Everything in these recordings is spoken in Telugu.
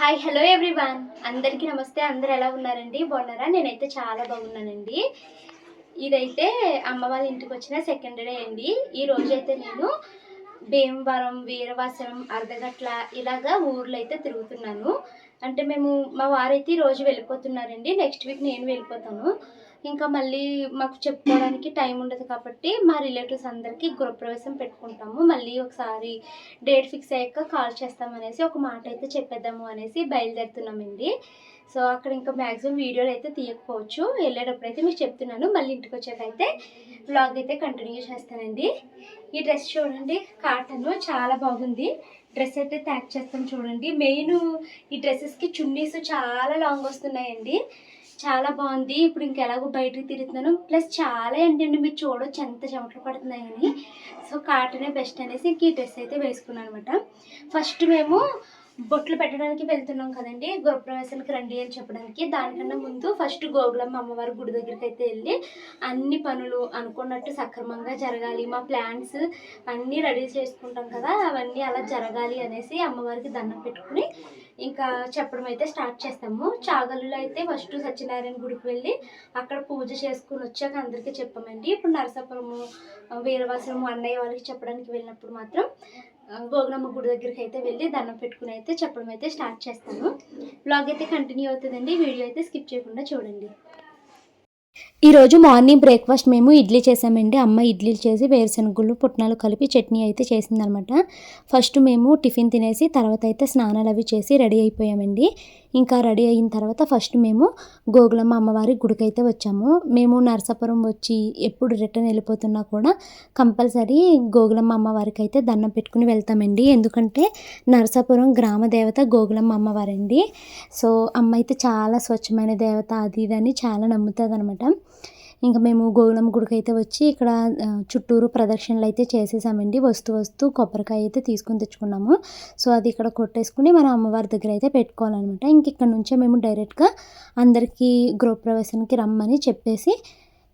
హాయ్ హలో ఎవ్రీవన్, అందరికీ నమస్తే. అందరు ఎలా ఉన్నారండి? బాగున్నారా? నేనైతే చాలా బాగున్నానండి. ఇదైతే అమ్మ వాళ్ళ ఇంటికి వచ్చిన సెకండ్ డే అండి. ఈ రోజైతే నేను భీమవరం, వీరవాసరం, అర్ధగట్ల ఇలాగా ఊర్లో అయితే తిరుగుతున్నాను. అంటే మా వారైతే ఈ రోజు వెళ్ళిపోతున్నారండి. నెక్స్ట్ వీక్ నేను వెళ్ళిపోతాను. ఇంకా మళ్ళీ మాకు చెప్పుకోవడానికి టైం ఉండదు కాబట్టి మా రిలేటివ్స్ అందరికీ గృహప్రవేశం పెట్టుకుంటాము. మళ్ళీ ఒకసారి డేట్ ఫిక్స్ అయ్యాక కాల్ చేస్తామనేసి ఒక మాట అయితే చెప్పేద్దాము అనేసి బయలుదేరుతున్నామండి. సో అక్కడ ఇంకా మ్యాక్సిమం వీడియోలు అయితే తీయకపోవచ్చు. వెళ్ళేటప్పుడు అయితే మీకు చెప్తున్నాను. మళ్ళీ ఇంటికి వచ్చాకైతే వ్లాగ్ అయితే కంటిన్యూ చేస్తానండి. ఈ డ్రెస్ చూడండి, కాటన్ చాలా బాగుంది. డ్రెస్ అయితే ప్యాక్ చేస్తాను చూడండి. మెయిన్ ఈ డ్రెస్సెస్కి చున్నీస్ చాలా లాంగ్ వస్తున్నాయండి. చాలా బాగుంది. ఇప్పుడు ఇంకెలాగో బయటకు తిరుగుతున్నాను. ప్లస్ చాలా ఏంటంటే మీరు చూడొచ్చు ఎంత చెమటలు పడుతున్నాయని. సో కాటనే బెస్ట్ అనేసి ఇంక ఈ డ్రెస్ అయితే వేసుకున్నాను అనమాట. ఫస్ట్ మేము బొట్లు పెట్టడానికి వెళ్తున్నాం కదండి, గృహప్రవేశానికి రండి అని చెప్పడానికి. దానికన్నా ముందు ఫస్ట్ గోగులమ్మ అమ్మవారి గుడి దగ్గరికి అయితే వెళ్ళి అన్ని పనులు అనుకున్నట్టు సక్రమంగా జరగాలి, మా ప్లాన్స్ అన్నీ రెడీ చేసుకుంటాం కదా, అవన్నీ అలా జరగాలి అనేసి అమ్మవారికి దండం పెట్టుకుని ఇంకా చెప్పడం అయితే స్టార్ట్ చేస్తాము. చాగల్లో అయితే ఫస్ట్ సత్యనారాయణ గుడికి వెళ్ళి అక్కడ పూజ చేసుకుని వచ్చాక అందరికీ చెప్పామండి. ఇప్పుడు నరసాపురము, వీరవాసరము అన్నయ్య వాళ్ళకి చెప్పడానికి వెళ్ళినప్పుడు మాత్రం గోగులమ్మ గుడి దగ్గరికి అయితే వెళ్ళి దండం పెట్టుకుని అయితే చెప్పడం అయితే స్టార్ట్ చేస్తాను. బ్లాగ్ అయితే కంటిన్యూ అవుతుందండి. వీడియో అయితే స్కిప్ చేయకుండా చూడండి. ఈరోజు మార్నింగ్ బ్రేక్ఫాస్ట్ మేము ఇడ్లీ చేసామండి. అమ్మ ఇడ్లీలు చేసి వేరుశనగుళ్ళు పుట్నాలు కలిపి చట్నీ అయితే చేసిందనమాట. ఫస్ట్ మేము టిఫిన్ తినేసి తర్వాత అయితే స్నానాలు అవి చేసి రెడీ అయిపోయామండి. ఇంకా రెడీ అయిన తర్వాత ఫస్ట్ మేము గోగులమ్మ అమ్మవారి గుడికి అయితే వచ్చాము. మేము నరసాపురం వచ్చి ఎప్పుడు రిటర్న్ వెళ్ళిపోతున్నా కూడా కంపల్సరీ గోగులమ్మ అమ్మవారికి అయితే దండం పెట్టుకుని వెళ్తామండి. ఎందుకంటే నరసాపురం గ్రామ దేవత గోగులమ్మ అమ్మవారండి. సో అమ్మ అయితే చాలా స్వచ్ఛమైన దేవత, అది ఇదని చాలా నమ్ముతుంది అనమాట. ఇంకా మేము గోగులమ్మ గుడికి అయితే వచ్చి ఇక్కడ చుట్టూరు ప్రదక్షిణలు అయితే చేసేసామండి. వస్తూ కొబ్బరికాయ అయితే తీసుకుని తెచ్చుకున్నాము. సో అది ఇక్కడ కొట్టేసుకుని మనం అమ్మవారి దగ్గర అయితే పెట్టుకోవాలన్నమాట. ఇంక ఇక్కడ నుంచే మేము డైరెక్ట్గా అందరికీ గృహప్రవేశానికి రమ్మని చెప్పేసి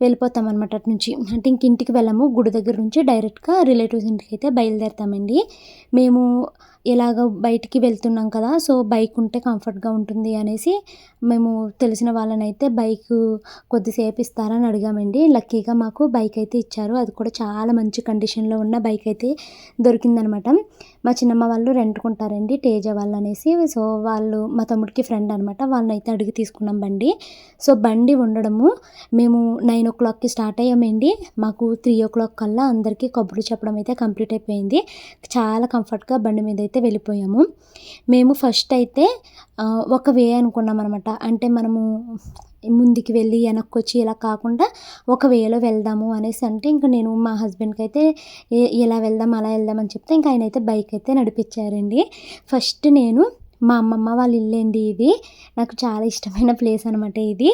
వెళ్ళిపోతాం అనమాట. అటు నుంచి అంటే ఇంటికి వెళ్ళాము, గుడి దగ్గర నుంచి డైరెక్ట్గా రిలేటివ్స్ ఇంటికి అయితే బయలుదేరుతామండి. మేము ఇలాగ బయటికి వెళ్తున్నాం కదా, సో బైక్ ఉంటే కంఫర్ట్గా ఉంటుంది అనేసి మేము తెలిసిన వాళ్ళనైతే బైక్ కొద్దిసేపు ఇస్తారని అడిగామండి. లక్కీగా మాకు బైక్ అయితే ఇచ్చారు. అది కూడా చాలా మంచి కండిషన్లో ఉన్న బైక్ అయితే దొరికిందనమాట. మా చిన్నమ్మ వాళ్ళు రెంట్కుంటారండి, తేజ వాళ్ళు అనేసి. సో వాళ్ళు మా తమ్ముడికి ఫ్రెండ్ అనమాట. వాళ్ళని అయితే అడిగి తీసుకున్నాం బండి. సో బండి ఉండడము మేము 9 o'clockకి స్టార్ట్ అయ్యామండి. మాకు 3 o'clock కల్లా అందరికీ కబుర్లు చెప్పడం అయితే కంప్లీట్ అయిపోయింది. చాలా కంఫర్ట్గా బండి మీద అయితే వెళ్ళిపోయాము. మేము ఫస్ట్ అయితే ఒక వే అనుకున్నాం అనమాట. అంటే మనము ముందుకు వెళ్ళి వెనక్కి వచ్చి ఇలా కాకుండా ఒక వేలో వెళ్దాము అనేసి అంటే ఇంకా నేను మా హస్బెండ్కి అయితే ఇలా వెళ్దాం అలా వెళ్దాం అని చెప్తే ఇంకా ఆయన అయితే బైక్ అయితే నడిపించారండి. ఫస్ట్ నేను మా అమ్మమ్మ వాళ్ళ ఇల్లు అండి ఇది. నాకు చాలా ఇష్టమైన ప్లేస్ అనమాట ఇది.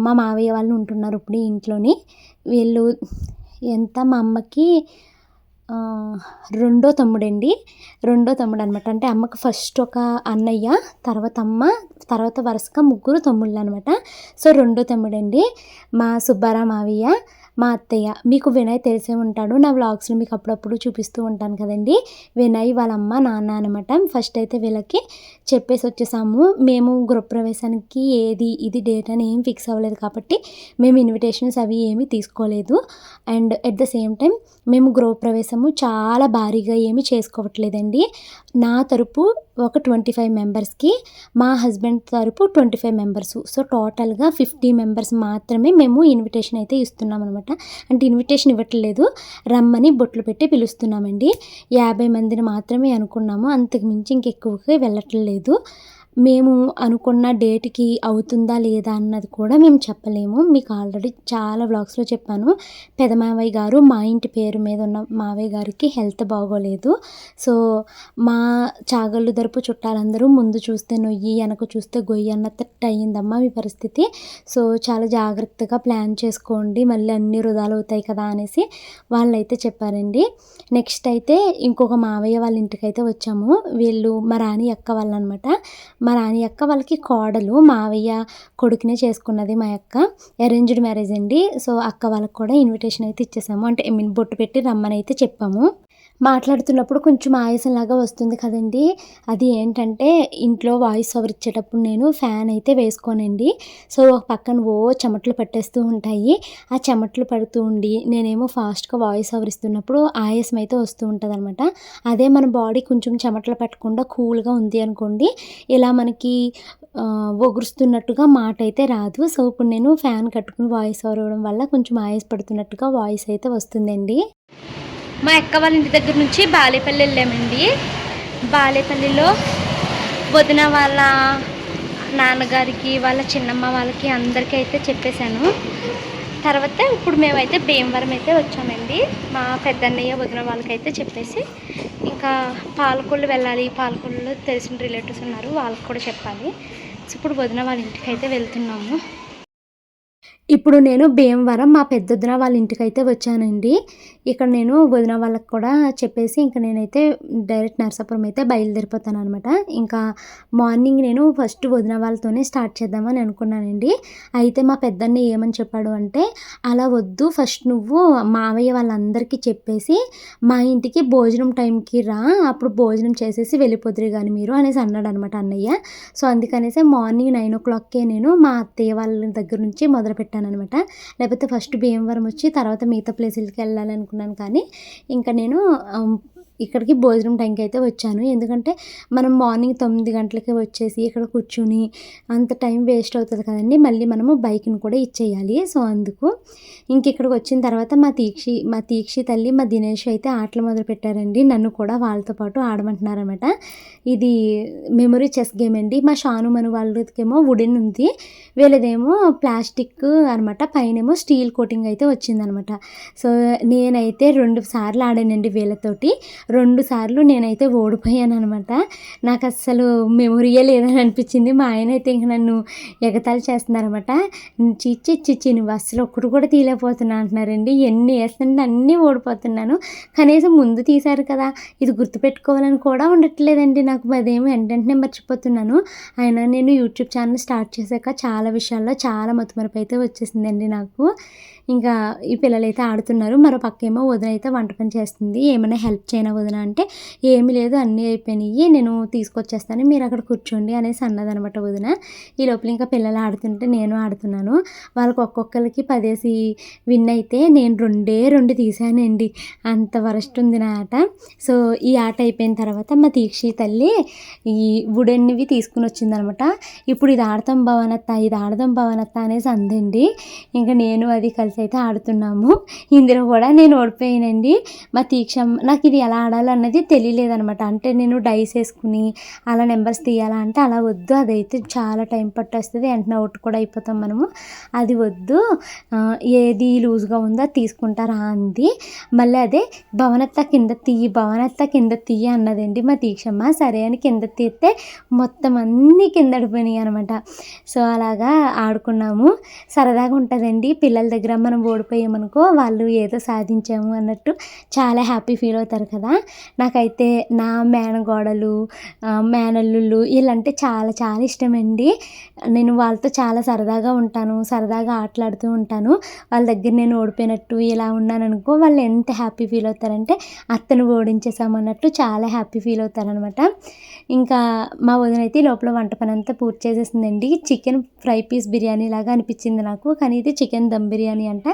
మా మావయ్య వాళ్ళు ఉంటున్నారు ఇప్పుడు ఈ ఇంట్లోని. వీళ్ళు మా అమ్మకి రెండో తమ్ముడండి. రెండో తమ్ముడు అనమాట. అంటే అమ్మకి ఫస్ట్ ఒక అన్నయ్య, తర్వాత అమ్మ, తర్వాత వరుసగా ముగ్గురు తమ్ముళ్ళు అనమాట. సో రెండో తమ్ముడండి మా సుబ్బారావు మావయ్య, మా అత్తయ్య. మీకు వినయ్ తెలిసే ఉంటాడు, నా వ్లాగ్స్లో మీకు అప్పుడప్పుడు చూపిస్తూ ఉంటాను కదండి. వినయ్ వాళ్ళ అమ్మ నాన్న అనమాట. ఫస్ట్ అయితే వీళ్ళకి చెప్పేసి వచ్చేసాము. మేము గృహప్రవేశానికి ఇది డేట్ అని ఏం ఫిక్స్ అవ్వలేదు కాబట్టి మేము ఇన్విటేషన్స్ అవి ఏమీ తీసుకోలేదు. And at the same time మేము గృహప్రవేశము చాలా భారీగా ఏమీ చేసుకోవట్లేదండి. నా తరపు ఒక 25 మెంబర్స్కి, మా హస్బెండ్ తరపు 25 మెంబర్స్. సో టోటల్గా 50 మెంబర్స్ మాత్రమే మేము ఇన్విటేషన్ అయితే ఇస్తున్నాం అనమాట. అంటే ఇన్విటేషన్ ఇవ్వట్లేదు, రమ్మని బొట్లు పెట్టి పిలుస్తున్నామండి. 50 మందిని మాత్రమే అనుకున్నాము, అంతకుమించి ఇంకెక్కువగా వెళ్ళట్లేదు. మేము అనుకున్న డేట్కి అవుతుందా లేదా అన్నది కూడా మేము చెప్పలేము. మీకు ఆల్రెడీ చాలా వ్లాగ్స్లో చెప్పాను. పెదమావయ్య గారు, మా ఇంటి పేరు మీద ఉన్న మావయ్య గారికి హెల్త్ బాగోలేదు. సో మా చాగళ్ళు తరపు చుట్టాలందరూ ముందు చూస్తే నొయ్యి వెనక చూస్తే గొయ్యి అన్నట్టు అయ్యిందమ్మా మీ పరిస్థితి. సో చాలా జాగ్రత్తగా ప్లాన్ చేసుకోండి, మళ్ళీ అన్ని వృధాలు అవుతాయి కదా అనేసి వాళ్ళైతే చెప్పారండి. నెక్స్ట్ అయితే ఇంకొక మావయ్య వాళ్ళ ఇంటికి అయితే వచ్చాము. వీళ్ళు మా రాణి అక్క వాళ్ళు అనమాట. మా రాణి అక్క వాళ్ళకి కోడలు, మావయ్య కొడుకునే చేసుకున్నది మా అక్క. అరేంజ్డ్ మ్యారేజ్ అండి. సో అక్క వాళ్ళకి కూడా ఇన్విటేషన్ అయితే ఇచ్చేసాము. అంటే బొట్టు పెట్టి రమ్మని అయితే చెప్పాము. మాట్లాడుతున్నప్పుడు కొంచెం ఆయాసంలాగా వస్తుంది కదండీ! అది ఏంటంటే ఇంట్లో వాయిస్ ఓవర్ ఇచ్చేటప్పుడు నేను ఫ్యాన్ అయితే వేసుకోనండి. సో, ఒక పక్కన చెమటలు పట్టేస్తూ ఉంటాయి. ఆ చెమటలు పడుతూ ఉండి నేనేమో ఫాస్ట్‌గా వాయిస్ ఓవర్ ఇస్తున్నప్పుడు ఆయాసం అయితే వస్తూ ఉంటదనమాట. అదే మన బాడీ కొంచెం చెమటలు పట్టకుండా కూల్‌గా ఉంది అనుకోండి, ఇలా మనకి ఒగురుస్తున్నట్టుగా మాటైతే రాదు. సో, ఇప్పుడు నేను ఫ్యాన్ కట్టుకొని వాయిస్ ఓవర్ ఇవ్వడం వల్ల కొంచెం ఆయాస పడుతున్నట్టుగా వాయిస్ అయితే వస్తుందండి. మా అక్క వాళ్ళ ఇంటి దగ్గర నుంచి బాలేపల్లి వెళ్ళామండి. బాలేపల్లిలో వదిన వాళ్ళ నాన్నగారికి, వాళ్ళ చిన్నమ్మ వాళ్ళకి అందరికీ అయితే చెప్పేశాను. తర్వాత ఇప్పుడు మేమైతే భీమవరం అయితే వచ్చామండి. మా పెద్దన్నయ్య, వదిన వాళ్ళకైతే చెప్పేసి ఇంకా పాలకొల్లు వెళ్ళాలి. పాలకొల్లులో తెలిసిన రిలేటివ్స్ ఉన్నారు, వాళ్ళకి కూడా చెప్పాలి. సో, ఇప్పుడు వదిన వాళ్ళ ఇంటికైతే వెళ్తున్నాము. ఇప్పుడు నేను భీమవరం మా పెద్దొదిన వాళ్ళ ఇంటికైతే వచ్చానండి. ఇక్కడ నేను వదిన వాళ్ళకి కూడా చెప్పేసి ఇంక నేనైతే డైరెక్ట్ నరసాపురం అయితే బయలుదేరిపోతాననమాట. ఇంకా మార్నింగ్ నేను ఫస్ట్ వదిన వాళ్ళతోనే స్టార్ట్ చేద్దామని అనుకున్నానండి. అయితే మా పెద్దన్నయ్య ఏమని చెప్పాడు అంటే, "అలా వద్దు, ఫస్ట్ నువ్వు మావయ్య వాళ్ళందరికీ చెప్పేసి మా ఇంటికి భోజనం టైంకి రా, అప్పుడు భోజనం చేసేసి వెళ్ళిపోదురు గాని మీరు" అనేసి అన్నాడనమాట అన్నయ్య. సో, అందుకనేసి మార్నింగ్ 9:00కే నేను మా అత్తయ్య వాళ్ళ దగ్గర నుంచి మొదలుపెట్టాననమాట. లేకపోతే ఫస్ట్ భీమవరం వచ్చి తర్వాత మిగతా ప్లేసులకి వెళ్ళాలనుకున్నాను కానీ, ఇంకా నేను ఇక్కడికి భోజనం టైంకి అయితే వచ్చాను. ఎందుకంటే మనం మార్నింగ్ 9 గంటలకే వచ్చేసి ఇక్కడ కూర్చుని అంత టైం వేస్ట్ అవుతుంది కదండీ! మళ్ళీ మనము బైక్‌ని కూడా ఇచ్చేయాలి. సో, అందుకు ఇంక ఇక్కడికి వచ్చిన తర్వాత మా తీక్షి తల్లి, మా దినేష్ అయితే ఆటలు మొదలుపెట్టారండి. నన్ను కూడా వాళ్ళతో పాటు ఆడమంటున్నారనమాట. ఇది మెమరీ చెస్ గేమ్ అండి. మా షాను మను వాళ్ళకేమో వుడెన్ ఉంది. వీళ్ళదేమో ప్లాస్టిక్ అనమాట. పైనేమో స్టీల్ కోటింగ్ అయితే వచ్చిందనమాట. సో, నేనైతే 2 సార్లు ఆడానండి వీళ్ళతోటి. 2 సార్లు నేనైతే ఓడిపోయాననమాట. నాకస్సలు మెమొరీయే లేదని అనిపించింది. మా ఆయనైతే ఇంక నన్ను ఎగతాళి చేస్తున్నారనమాట. "ఛీ నువ్వు అస్సలు ఒక్కటి కూడా తీయలేకపోతున్నావు" అంటున్నారండి. ఎన్ని ఏస్తుంటే అన్నీ ఓడిపోతున్నాను. కనీసం ముందు తీశారు కదా! ఇది గుర్తుపెట్టుకోవాలని కూడా ఉండట్లేదండి నాకు. అదేమో వెంటనే మర్చిపోతున్నాను. అయినా నేను యూట్యూబ్ ఛానల్ స్టార్ట్ చేశాక చాలా విషయాల్లో చాలా మతిమరుపైతే వచ్చేసిందండి నాకు. ఇంకా ఈ పిల్లలైతే ఆడుతున్నారు. మరో పక్కేమో వదిన అయితే వంట పని చేస్తుంది. "ఏమైనా హెల్ప్ చేయనా వదిన" అంటే, "ఏమీ లేదు, అన్నీ అయిపోయినాయి, నేను తీసుకొచ్చేస్తాను, మీరు అక్కడ కూర్చోండి" అనేసి అన్నదనమాట వదిన. ఈ లోపల ఇంకా పిల్లలు ఆడుతుంటే నేను ఆడుతున్నాను. వాళ్ళకి ఒక్కొక్కళ్ళకి 10 విన్ అయితే నేను 2 తీసానండి. అంత వరస్ట్ ఉంది నా ఆట. సో, ఈ ఆట అయిపోయిన తర్వాత మా తీక్షి తల్లి ఈ వుడెన్‌వి తీసుకొని వచ్చిందనమాట. "ఇప్పుడు ఇది ఆడతాం భవానత్త, ఇది ఆడదాం భవానత్త" అనేసి అందండి. ఇంకా నేను అది కలిసి అయితే ఆడుతున్నాము. ఇందులో కూడా నేను ఓడిపోయానండి. మా తీక్షమ్మ నాకు ఇది ఎలా ఆడాలో అన్నది తెలియలేదనమాట. అంటే నేను డైస్ వేసుకుని అలా నెంబర్స్ తీయాలా అంటే, అలా వద్దు, అదైతే చాలా టైం పట్టేస్తుంది, వెంటనే అవుట్ కూడా అయిపోతాం మనము, అది వద్దు, ఏది లూజ్గా ఉందో అది తీసుకుంటారా అంది. మళ్ళీ అదే భవనత్త కింద తీయి అన్నదండి మా తీక్షమ్మ. సరే అని కింద తీస్తే మొత్తం అన్నీ కింద పడిపోయినాయి అనమాట. సో, అలాగా ఆడుకున్నాము. సరదాగా ఉంటుందండి పిల్లల దగ్గర. మనం ఓడిపోయామనుకో వాళ్ళు ఏదో సాధించాము అన్నట్టు చాలా హ్యాపీ ఫీల్ అవుతారు కదా! నాకైతే నా మేనగోడలు, మేనల్లుళ్ళు వీళ్ళంటే చాలా చాలా ఇష్టమండి. నేను వాళ్ళతో చాలా సరదాగా ఉంటాను, సరదాగా ఆటలాడుతూ ఉంటాను. వాళ్ళ దగ్గర నేను ఓడిపోయినట్టు ఇలా ఉన్నాననుకో వాళ్ళు ఎంత హ్యాపీ ఫీల్ అవుతారంటే, అత్తను ఓడించేసామన్నట్టు చాలా హ్యాపీ ఫీల్ అవుతారనమాట. ఇంకా మా వదినైతే లోపల వంట పని అంతా పూర్తి చేసేసిందండి. చికెన్ ఫ్రై పీస్ బిర్యానీ లాగా అనిపించింది నాకు, కానీ ఇది చికెన్ దమ్ బిర్యానీ అంట.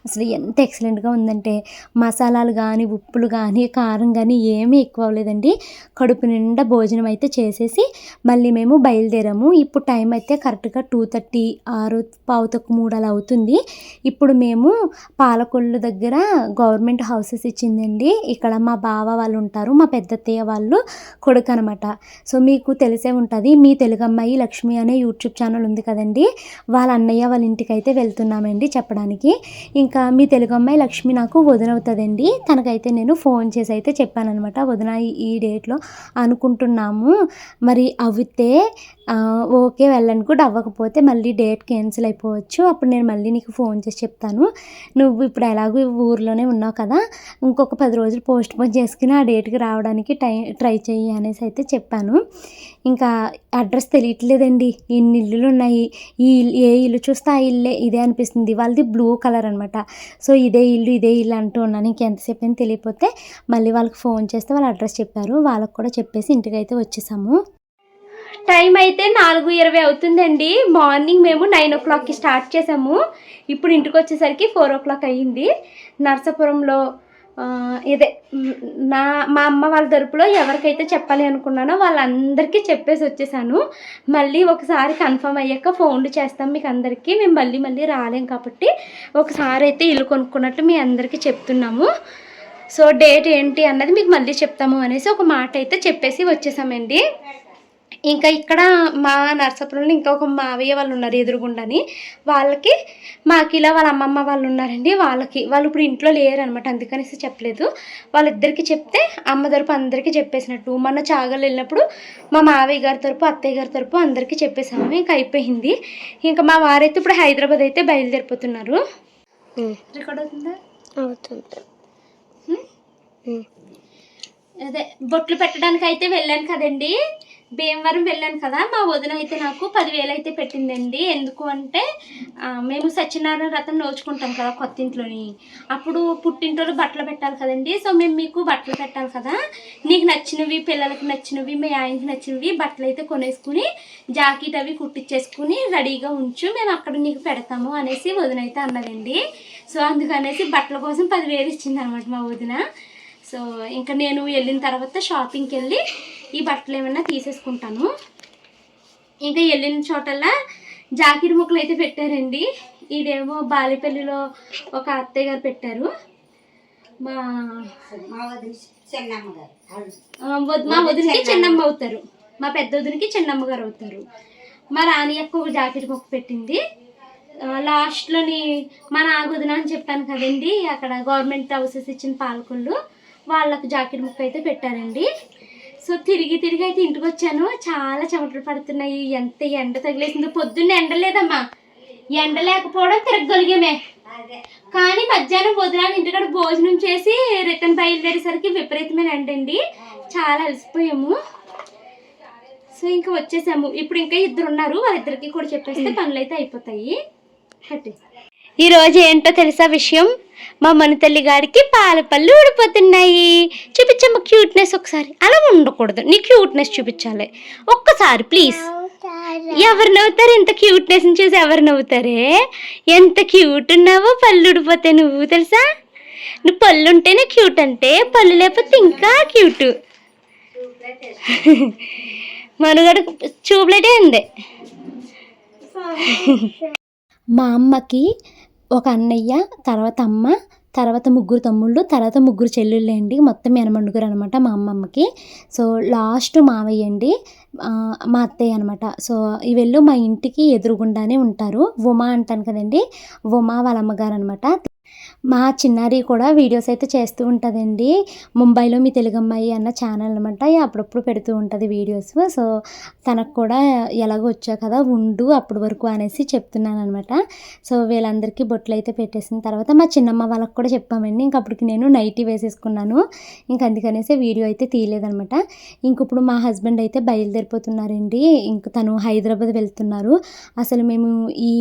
అసలు ఎంత ఎక్సలెంట్గా ఉందంటే, మసాలాలు కానీ, ఉప్పులు కానీ, కారం కానీ ఏమీ ఎక్కువ అవ్వలేదండి. కడుపు నిండా భోజనం అయితే చేసేసి మళ్ళీ మేము బయలుదేరాము. ఇప్పుడు టైం అయితే కరెక్ట్గా 2:30, 2:15 అలా అవుతుంది. ఇప్పుడు మేము పాలకొల్లు దగ్గర గవర్నమెంట్ హౌసెస్ ఇచ్చిందండి. ఇక్కడ మా బావ వాళ్ళు ఉంటారు, మా పెద్దత్తయ్య వాళ్ళు కొడుకు అనమాట. సో, మీకు తెలిసే ఉంటుంది, మీ తెలుగు అమ్మాయి లక్ష్మి అనే యూట్యూబ్ ఛానల్ ఉంది కదండి, వాళ్ళ అన్నయ్య వాళ్ళ ఇంటికి అయితే వెళ్తున్నామండి చెప్పడానికి. ఇంకా మీ తెలుగు అమ్మాయి లక్ష్మి నాకు వదిన అవుతుందండి. తనకైతే నేను ఫోన్ చేసి అయితే చెప్పాననమాట, "వదిన ఈ డేట్లో అనుకుంటున్నాము, మరి అవితే ఓకే వెళ్ళనుకుంటే, అవ్వకపోతే మళ్ళీ డేట్ క్యాన్సిల్ అయిపోవచ్చు, అప్పుడు నేను మళ్ళీ నీకు ఫోన్ చేసి చెప్తాను. నువ్వు ఇప్పుడు ఎలాగో ఊర్లోనే ఉన్నావు కదా, ఇంకొక 10 రోజులు పోస్ట్ పోన్ చేసుకుని ఆ డేట్కి రావడానికి ట్రై చెయ్యి" అనేసి అయితే చెప్పాను. ఇంకా అడ్రస్ తెలియట్లేదండి, ఎన్ని ఇల్లులు ఉన్నాయి, ఏ ఇల్లు చూస్తే ఆ ఇల్లే ఇదే అనిపిస్తుంది. వాళ్ళది బ్లూ కలర్ అనమాట. సో ఇదే ఇల్లు అంటూ ఉన్నాను. ఇంకెంతసేపు అని తెలియకపోతే మళ్ళీ వాళ్ళకి ఫోన్ చేస్తే వాళ్ళ అడ్రస్ చెప్పారు. వాళ్ళకి కూడా చెప్పేసి ఇంటికైతే వచ్చేసాము. టైం అయితే 4:20 అవుతుందండి. మార్నింగ్ మేము 9 o'clockకి స్టార్ట్ చేసాము. ఇప్పుడు ఇంటికి వచ్చేసరికి 4 o'clock అయ్యింది. నరసాపురంలో మా అమ్మ వాళ్ళ తరపులో ఎవరికైతే చెప్పాలి అనుకున్నానో వాళ్ళందరికీ చెప్పేసి వచ్చేసాను. మళ్ళీ ఒకసారి కన్ఫర్మ్ అయ్యాక ఫోన్లు చేస్తాం మీకు అందరికీ. మేము మళ్ళీ రాలేం కాబట్టి ఒకసారి అయితే ఇల్లు కొనుక్కున్నట్టు మీ అందరికీ చెప్తున్నాము. సో డేట్ ఏంటి అన్నది మీకు మళ్ళీ చెప్తాము అనేసి ఒక మాట అయితే చెప్పేసి వచ్చేసామండి. ఇంకా ఇక్కడ మా నరసాపురంలో ఇంకా ఒక మావయ్య వాళ్ళు ఉన్నారు ఎదురుగుండని, వాళ్ళకి మాకు ఇలా వాళ్ళ అమ్మమ్మ వాళ్ళు ఉన్నారండి. వాళ్ళు ఇప్పుడు ఇంట్లో లేరు అనమాట, అందుకనేసి చెప్పలేదు. వాళ్ళిద్దరికి చెప్తే అమ్మ తరపు అందరికీ చెప్పేసినట్టు. మొన్న చాగలు వెళ్ళినప్పుడు మా మావయ్య గారి తరపు అత్తయ్య గారి తరపు అందరికీ చెప్పేసాము. ఇంకా అయిపోయింది. ఇంకా మా వారైతే ఇప్పుడు హైదరాబాద్ అయితే బయలుదేరిపోతున్నారు. రికార్డ్ అవుతుందా? అవుతుంది. అదే బొట్లు పెట్టడానికి అయితే వెళ్ళాను కదండి, భీమవరం వెళ్ళాను కదా. మా వదిన అయితే నాకు 10,000 అయితే పెట్టిందండి. ఎందుకు అంటే మేము సత్యనారాయణ వ్రతం నోచుకుంటాం కదా కొత్త ఇంట్లోని, అప్పుడు పుట్టింటోళ్ళు బట్టలు పెట్టాలి కదండి. సో మేము మీకు బట్టలు పెట్టాలి కదా, నీకు నచ్చినవి, పిల్లలకి నచ్చినవి, మీ ఆయనకి నచ్చినవి బట్టలు అయితే కొనేసుకుని జాకెట్ అవి కుట్టించేసుకుని రెడీగా ఉంచు, మేము అక్కడ నీకు పెడతాము అనేసి వదిన అయితే అన్నదండి. సో అందుకనేసి బట్టల కోసం 10,000 ఇచ్చింది అనమాట మా వదిన. సో ఇంకా నేను వెళ్ళిన తర్వాత షాపింగ్కి వెళ్ళి ఈ బట్టలు ఏమైనా తీసేసుకుంటాను. ఇంకా వెళ్ళిన చోటల్లా జాకెట్ ముక్కలు అయితే పెట్టారండి. ఇదేమో బాలిపల్లిలో ఒక అత్తయ్య గారు పెట్టారు. మా వదినకి చిన్నమ్మ అవుతారు, మా పెద్ద వదినకి చిన్నమ్మ గారు అవుతారు. మా రాణి అక్క ఒక జాకెట్ ముక్క పెట్టింది. లాస్ట్లోని మా నాగొదిన అని చెప్పాను కదండి, అక్కడ గవర్నమెంట్ హౌసెస్ ఇచ్చిన పాలకొల్లు వాళ్ళకు జాకెట్ ముక్క అయితే పెట్టారండి. సో తిరిగి అయితే ఇంటికి వచ్చాను. చాలా చెమటలు పడుతున్నాయి, ఎంత ఎండ తగిలేసిందో. పొద్దున్న ఎండ లేదమ్మా, ఎండ లేకపోవడం తిరగగలిగామే. కానీ మధ్యాహ్నం వదిలాను ఇంటికాడ భోజనం చేసి రిటర్న్ బయలుదేరేసరికి విపరీతమైన ఎండ అండి, చాలా అలసిపోయాము. సో ఇంకా వచ్చేసాము. ఇప్పుడు ఇంకా 2 ఉన్నారు, వాళ్ళిద్దరికి కూడా చెప్పేస్తే పనులు అయితే అయిపోతాయి. ఈరోజు ఏంటో తెలుసా విషయం, మా మనుతల్లి గారికి పాల పళ్ళు ఊడిపోతున్నాయి. చూపించమ్మ క్యూట్నెస్ ఒకసారి. అలా ఉండకూడదు, నీ క్యూట్నెస్ చూపించాలి ఒక్కసారి ప్లీజ్. ఎవరు నవ్వుతారు ఇంత క్యూట్నెస్ని చూసి? ఎవరు నవ్వుతారే? ఎంత క్యూట్ ఉన్నావో, పళ్ళు ఊడిపోతాయి నువ్వు తెలుసా. నువ్వు పళ్ళు ఉంటేనే క్యూట్ అంటే, పళ్ళు లేకపోతే ఇంకా క్యూట్. మనుగడ ట్యూబ్లైటే ఉంది. మా అమ్మకి ఒక అన్నయ్య, తర్వాత అమ్మ, తర్వాత 3 తమ్ముళ్ళు, తర్వాత 3 చెల్లెళ్ళు అండి. మొత్తం 8 అనమాట మా అమ్మమ్మకి. సో లాస్ట్ మావయ్య అండి, మా అత్తయ్య అనమాట. సో వీళ్ళు మా ఇంటికి ఎదురుగుండానే ఉంటారు. ఉమా అంటాను కదండి, ఉమా వాళ్ళ అమ్మగారు అనమాట. మా చిన్నారి కూడా వీడియోస్ అయితే చేస్తూ ఉంటుందండి. ముంబైలో మీ తెలుగమ్మాయి అన్న ఛానల్ అనమాట, అప్పుడప్పుడు పెడుతూ ఉంటుంది వీడియోస్. సో తనకు కూడా ఎలాగో వచ్చా కదా ఉండు అప్పటి వరకు అనేసి చెప్తున్నాను అనమాట. సో వీళ్ళందరికీ బొట్లు అయితే పెట్టేసిన తర్వాత మా చిన్నమ్మ వాళ్ళకి కూడా చెప్పామండి. ఇంక అప్పటికి నేను నైటీ వేసేసుకున్నాను, ఇంక అందుకనేసి వీడియో అయితే తీయలేదనమాట. ఇంక ఇప్పుడు మా హస్బెండ్ అయితే బయలుదేరిపోతున్నారండి. ఇంక తను హైదరాబాద్ వెళ్తున్నారు. అసలు మేము ఈ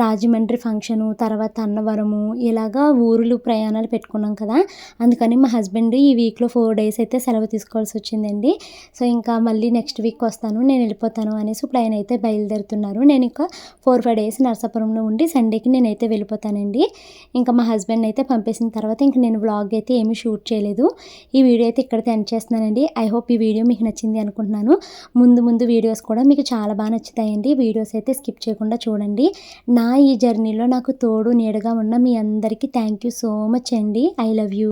రాజమండ్రి ఫంక్షను, తర్వాత అన్నవరము, ఇలాగా ఊరులు ప్రయాణాలు పెట్టుకున్నాం కదా, అందుకని మా హస్బెండ్ ఈ వీక్లో 4 days అయితే సెలవు తీసుకోవాల్సి వచ్చిందండి. సో ఇంకా మళ్ళీ నెక్స్ట్ వీక్ వస్తాను, నేను వెళ్ళిపోతాను అనేసి ఇప్పుడు ఆయన అయితే బయలుదేరుతున్నారు. నేను ఇంకా 4-5 days నరసాపురంలో ఉండి సండేకి నేనైతే వెళ్ళిపోతానండి. ఇంకా మా హస్బెండ్ అయితే పంపేసిన తర్వాత ఇంక నేను వ్లాగ్ అయితే ఏమీ షూట్ చేయలేదు. ఈ వీడియో అయితే ఇక్కడితో ఎండ్ చేస్తున్నానండి. ఐ హోప్ ఈ వీడియో మీకు నచ్చింది అనుకుంటున్నాను. ముందు వీడియోస్ కూడా మీకు చాలా బాగా నచ్చుతాయండి. వీడియోస్ అయితే స్కిప్ చేయకుండా చూడండి. నా ఈ జర్నీలో నాకు తోడు నీడగా ఉన్న మీ అందరికీ థ్యాంక్ యూ సో మచ్ అండి. I love you.